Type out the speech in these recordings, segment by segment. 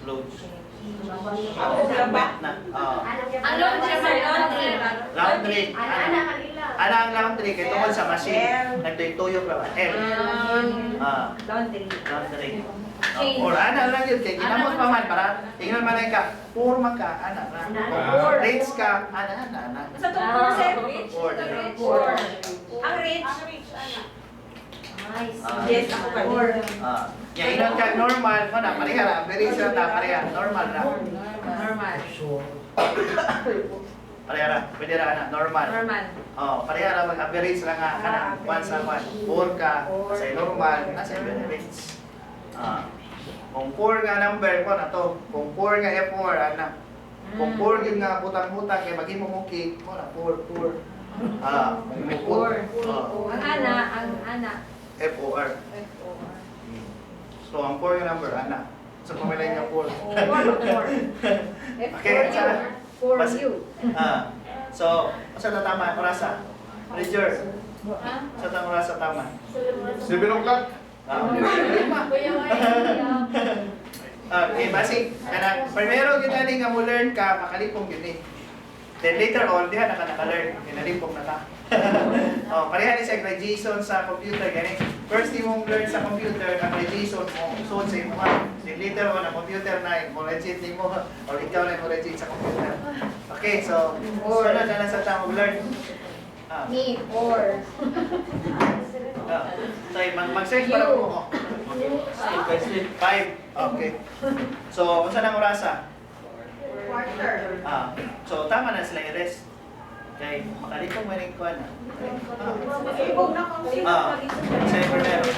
Loads. Ang laundry, sir, laundry. Laundry. Anak kanila. Ana ang laundry kay tungkol sa machine. Nagtuyok ra. Laundry. Laundry. Or ana lang yun kay ginamos pa man para tingnan man ka. Purma ka ana na. Kung rates ka ana. Sa tungkol, sir, rich? Four. Ang rich? Nice. Yes, ako ka. Ya inon ka normal mo na pareha ra. Very sure na pareha normal ra. Normal. Pareha ra. Pwede ra ana normal. Normal. Pareha ra mag-average lang nga ana. Once sa one. 4 ka sa normal nasa average. Kung 4 nga number ko na to. Kung 4 nga F4 ana. Kung 4 gyud nga butang-butang kay maghimo mo cake mo na 4. May 4. Ang ana. FOR. So ang 4 nga number ana. So pamilay nga 4. Okay, For Bas- you. So, asa na tama orasa? Roger. Sa tama orasa tama. 7 o'clock. Okay, basic. Kana primero ginani nga mo learn ka makalipong gyud ni. Then later on diha naka-learn, ginalipong na ta. Pareha ni sa graduation sa computer gani. First mo learn sa computer ang graduation mo sud sa imo. Then later on ang computer na mo legit nimo or ikaw na mo legit sa computer. Okay, so sunod na sa tama learn. Me, 4. So, mag-search para mo. Step by step. 5. Okay. So, unsa nang orasa? Quarter. So tama na sila i-rest. Okay, makalipong mo rin ko na. Ibog na kung sino Say for meron.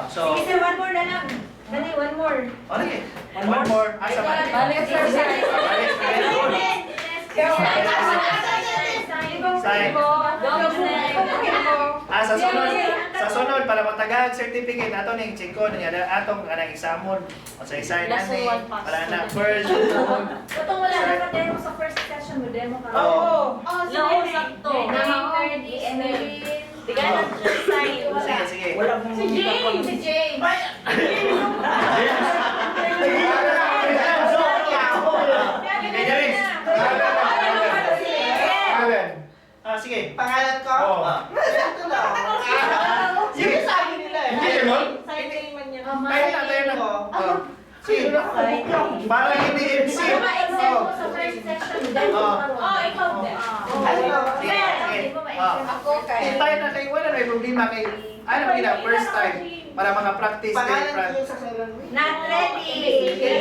So, Sige, sir, one more na lang. Dali, one more. okay. One more. Asa man. Balik, sir, sir. Sa sunod para matagag certificate ato ning chiko niya atong kanang examon o sa isa na ni para na first. Tutong wala na demo sa first session mo demo ka. Oo. Oo, sakto. Bigyan ng sign. Sige, sige. Si Jane! Si Jane! Allen. Sige. Pangalan ko? Oo. Ito lang. Sige. Yung sabi nila eh. Hindi mo? Sign man niya. Tayo na. Sige. Para hindi MC. Example sa first session demo ka. Oh, ikaw din. Sige. Ako kay. Tayo na kayo, wala na yung problema kay ano first time para mga practice kay Pangalan Fran. ko yung sa Silent Week. Not ready.